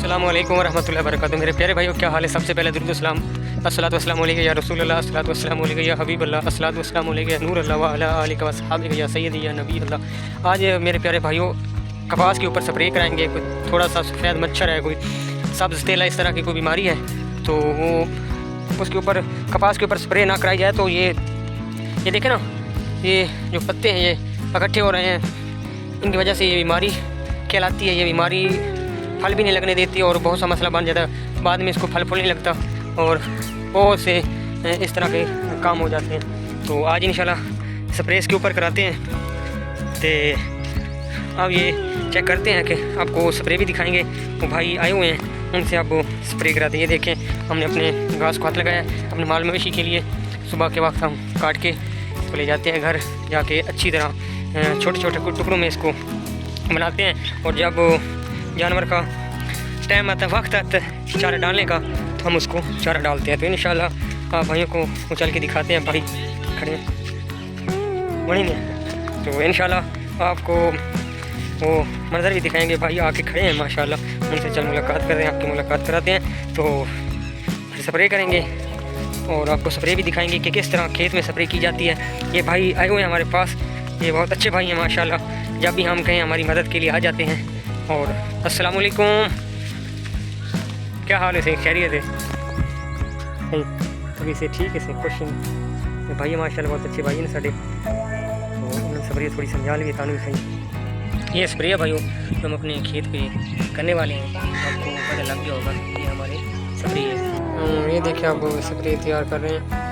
अस्सलामु अलैकुम वरहमतुल्लाहि वबरकातुहू। मेरे प्यारे भाइयों, क्या हाल है? सबसे पहले दुरूद सलाम, अस्सलातु वस्सलामु अलैका या रसूल अल्लाह, अस्सलातु वस्सलामु अलैका या हबीब अल्लाह, अस्सलातु वस्सलामु अलैका या नूर अल्लाह व अला आलिका व अस्हाबिका या सय्यदी या नबी अल्लाह। आज मेरे प्यारे भाइयों कपास के ऊपर स्प्रे कराएंगे। कोई थोड़ा सा सफ़ेद मच्छर है, कोई सब्ज़ तेला, इस तरह की कोई बीमारी है, तो वो उसके ऊपर कपास के ऊपर स्प्रे ना कराई जाए तो ये देखें ना, ये जो पत्ते हैं ये इकट्ठे हो रहे हैं, इनकी वजह से ये बीमारी कहलाती है। ये बीमारी फल भी नहीं लगने देती और बहुत सा मसला बन जाता है। बाद में इसको फल फूल नहीं लगता और बहुत से इस तरह के काम हो जाते हैं। तो आज इंशाल्लाह स्प्रे इसके ऊपर कराते हैं। तो अब ये चेक करते हैं कि आपको स्प्रे भी दिखाएंगे। वो भाई आए हुए हैं, उनसे आप स्प्रे कराते हैं। ये देखें, हमने अपने घास को हाथ लगाया अपने माल मवेशी के लिए। सुबह के वक्त हम काट के इसको ले जाते हैं घर, जाके अच्छी तरह छोटे छोटे टुकड़ों में इसको बनाते हैं। और जब जानवर का टाइम आता है, वक्त आता है चारा डालने का, तो हम उसको चारा डालते हैं। तो इंशाल्लाह आप भाइयों को उछल के दिखाते हैं। भाई खड़े वहीं में, तो इंशाल्लाह आपको वो मंजर भी दिखाएंगे। भाई आके खड़े हैं माशाल्लाह, उनसे चल मुलाकात कर रहे हैं, आपकी मुलाकात कराते हैं। तो फिर स्प्रे करेंगे और आपको स्प्रे भी दिखाएंगे कि किस तरह खेत में स्प्रे की जाती है। ये भाई आए हुए हैं हमारे पास, ये बहुत अच्छे भाई हैं माशाल्लाह। जब भी हम कहें हमारी मदद के लिए आ जाते हैं। और अस्सलाम वालेकुम, क्या हाल है? सही खैरियत है? अभी से ठीक है, से खुश हैं भाई माशाल्लाह, बहुत अच्छे भाई हैं साढ़े। तो उन्होंने स्प्रे थोड़ी समझा ली तानू सही। ये स्प्रे है भाइयों जो हम अपने खेत पे करने वाले हैं, आपको पता लग गया होगा। ये हमारे स्प्रे है। ये देखिए आप स्प्रे तैयार कर रहे हैं।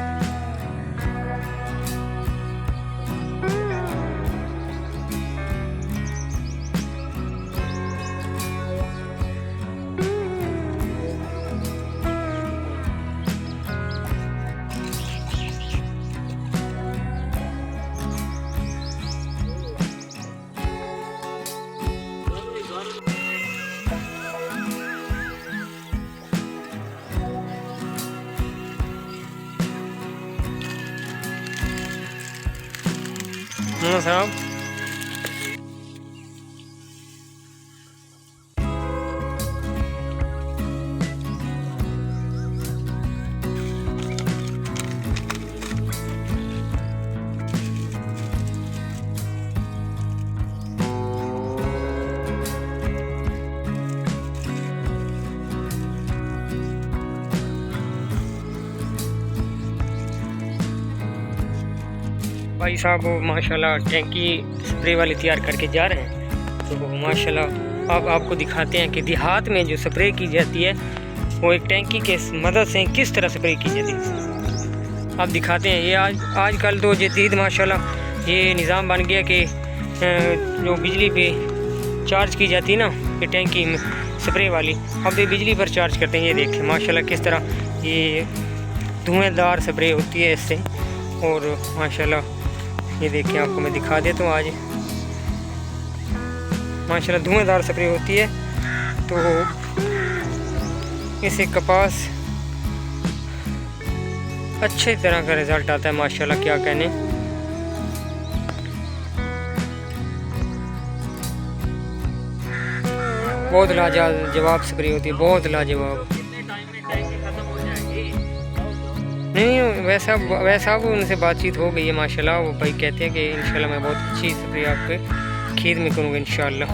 साहब भाई साहब माशाल्लाह टैंकी स्प्रे वाली तैयार करके जा रहे हैं। तो माशाल्लाह अब आपको दिखाते हैं कि देहात में जो स्प्रे की जाती है वो एक टैंकी के मदद से किस तरह स्प्रे की जाती है। आप दिखाते हैं। ये आजकल तो जदीद माशाल्लाह ये निज़ाम बन गया कि जो बिजली पे चार्ज की जाती है ना, ये टैंकी में स्प्रे वाली, अब ये बिजली पर चार्ज करते हैं। ये देखें माशाल्लाह किस तरह ये धुआंधार स्प्रे होती है इससे। और माशाल्लाह ये देखिए, आपको मैं दिखा देता हूँ। आज माशाल्लाह धुआंधार स्प्रे होती है, तो इससे कपास अच्छे तरह का रिज़ल्ट आता है माशाल्लाह, क्या कहने। बहुत लाजवाब स्प्रे होती है, बहुत लाजवाब। नहीं वैसा वो उनसे बातचीत हो गई है माशाल्लाह। वो भाई कहते हैं कि इंशाल्लाह मैं बहुत अच्छी स्प्रे आपके खेत में करूँगा इंशाल्लाह।